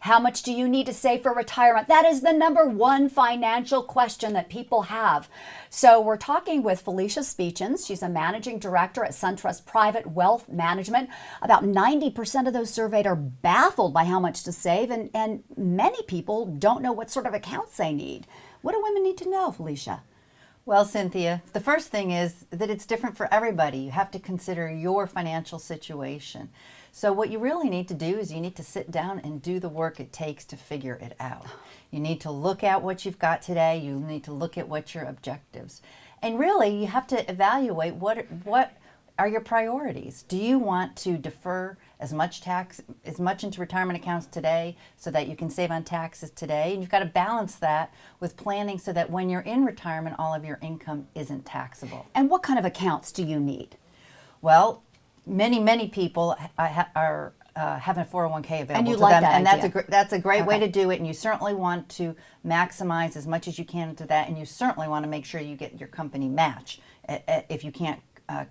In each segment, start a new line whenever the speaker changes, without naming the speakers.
How much do you need to save for retirement? That is the number one financial question that people have. So we're talking with Felicia Speetjens. She's a managing director at SunTrust Private Wealth Management. About 90% of those surveyed are baffled by how much to save, and many people don't know what sort of accounts they need. What do women need to know, Felicia?
Well, Cynthia, the first thing is that it's different for everybody. You have to consider your financial situation. So what you really need to do is you need to sit down and do the work it takes to figure it out. You need to look at what you've got today. You need to look at what your objectives. And really, you have to evaluate what are your priorities. Do you want to defer as much into retirement accounts today so that you can save on taxes today? And you've got to balance that with planning so that when you're in retirement, all of your income isn't taxable.
And what kind of accounts do you need?
Well, many people have a 401k available
and you
to
like
them,
that
and
idea.
that's a great way to do it. And you certainly want to maximize as much as you can into that, and you certainly want to make sure you get your company match if you can't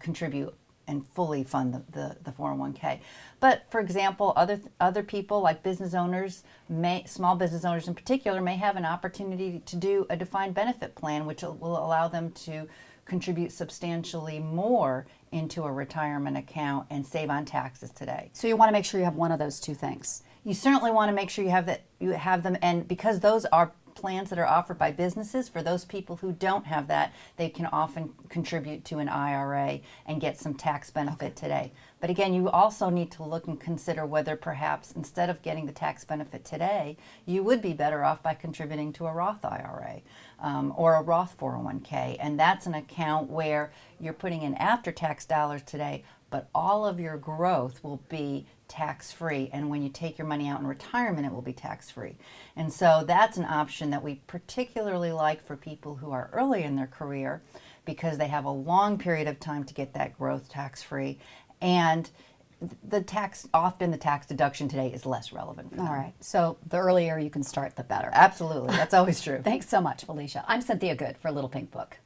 contribute and fully fund the 401k. But for example, other people like business owners, small business owners in particular, may have an opportunity to do a defined benefit plan, which will allow them to contribute substantially more into a retirement account and save on taxes today.
So you want to make sure you have one of those two things.
You certainly want to make sure you have them, and because those are plans that are offered by businesses, for those people who don't have that, they can often contribute to an IRA and get some tax benefit today. But again, you also need to look and consider whether perhaps instead of getting the tax benefit today, you would be better off by contributing to a Roth IRA or a Roth 401k. And that's an account where you're putting in after-tax dollars today, but all of your growth will be tax-free, and when you take your money out in retirement, it will be tax-free. And so that's an option that we particularly like for people who are early in their career, because they have a long period of time to get that growth tax-free, and the tax deduction today is less relevant for them.
All right, so the earlier you can start, the better.
Absolutely, that's always true.
Thanks so much, Felicia. I'm Cynthia Good for Little Pink Book.